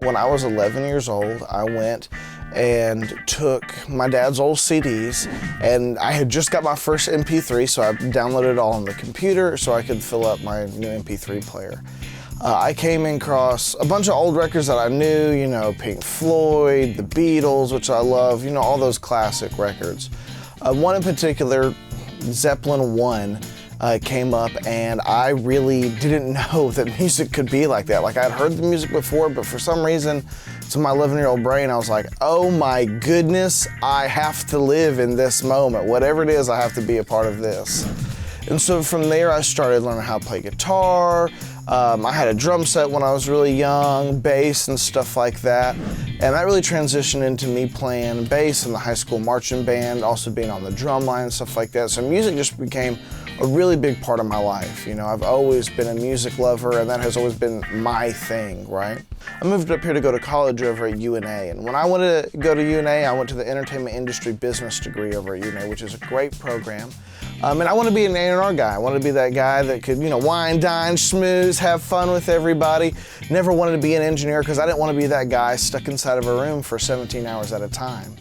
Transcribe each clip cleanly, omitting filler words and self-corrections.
When I was 11 years old, I went and took my dad's old CDs, and I had just got my first MP3, so I downloaded it all on the computer so I could fill up my new MP3 player. I came across a bunch of old records that I knew, you know, Pink Floyd, The Beatles, which I love, you know, all those classic records. One in particular, Zeppelin 1, came up, and I really didn't know that music could be like that. Like, I'd heard the music before, but for some reason, to my 11-year-old brain, I was like, oh my goodness, I have to live in this moment. Whatever it is, I have to be a part of this. And so from there, I started learning how to play guitar. I had a drum set when I was really young, bass and stuff like that. And that really transitioned into me playing bass in the high school marching band, also being on the drum line and stuff like that. So music just became a really big part of my life. You know, I've always been a music lover, and that has always been my thing, right? I moved up here to go to college over at UNA, and when I wanted to go to UNA, I went to the Entertainment Industry Business degree over at UNA, which is a great program. And I want to be an A&R guy. I want to be that guy that could, you know, wine, dine, schmooze, have fun with everybody. Never wanted to be an engineer because I didn't want to be that guy stuck inside of a room for 17 hours at a time.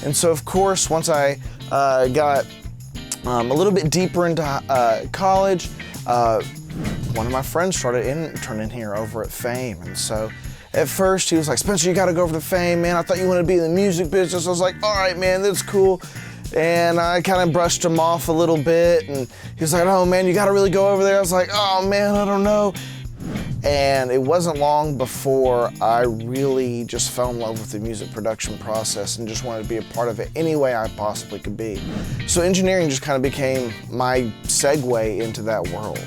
And so, of course, once I got a little bit deeper into college, one of my friends started interning here over at Fame. And so at first he was like, Spencer, you got to go over to Fame, man. I thought you wanted to be in the music business. I was like, all right, man, that's cool. And I kind of brushed him off a little bit, and he was like, oh man, you gotta really go over there. I was like, oh man, I don't know. And it wasn't long before I really just fell in love with the music production process and just wanted to be a part of it any way I possibly could be. So engineering just kind of became my segue into that world.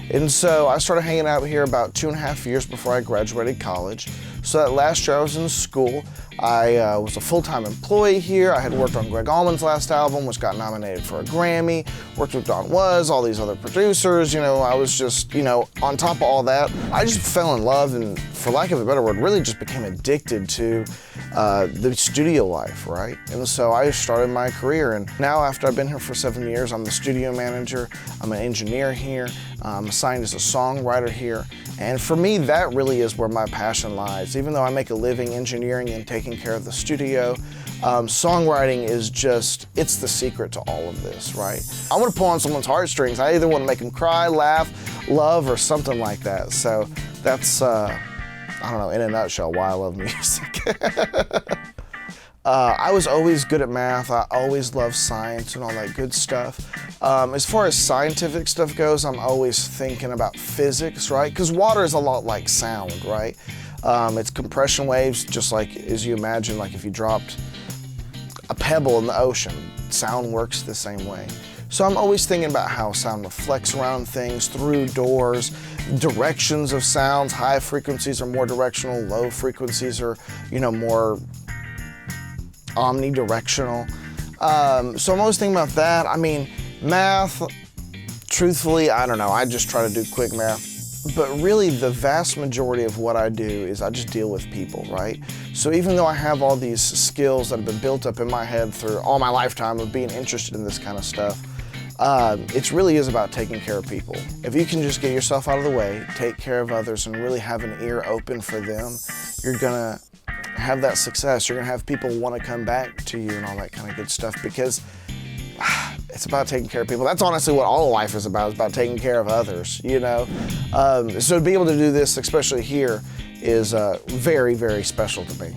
And so I started hanging out here about 2.5 years before I graduated college. So that last year I was in school. I was a full-time employee here. I had worked on Greg Allman's last album, which got nominated for a Grammy, worked with Don Was, all these other producers. You know, I was just, you know, on top of all that, I just fell in love and, for lack of a better word, really just became addicted to the studio life, right? And so I started my career, and now after I've been here for 7 years, I'm the studio manager, I'm an engineer here, I'm assigned as a songwriter here, and for me, that really is where my passion lies. Even though I make a living engineering and taking care of the studio, songwriting is just, it's the secret to all of this, right? I want to pull on someone's heartstrings. I either want to make them cry, laugh, love, or something like that. So that's, I don't know, in a nutshell, why I love music. I was always good at math. I always loved science and all that good stuff. As far as scientific stuff goes, I'm always thinking about physics, right? Because water is a lot like sound, right? It's compression waves, just like as you imagine, like if you dropped a pebble in the ocean, sound works the same way. So I'm always thinking about how sound reflects around things, through doors, directions of sounds. High frequencies are more directional, low frequencies are, you know, more omnidirectional. So I'm always thinking about that. I mean, math, truthfully, I don't know, I just try to do quick math. But really, the vast majority of what I do is I just deal with people, right? So even though I have all these skills that have been built up in my head through all my lifetime of being interested in this kind of stuff, it really is about taking care of people. If you can just get yourself out of the way, take care of others, and really have an ear open for them, you're gonna have that success. You're gonna have people want to come back to you and all that kind of good stuff, because it's about taking care of people. That's honestly what all of life is about taking care of others, you know? So to be able to do this, especially here, is very, very special to me.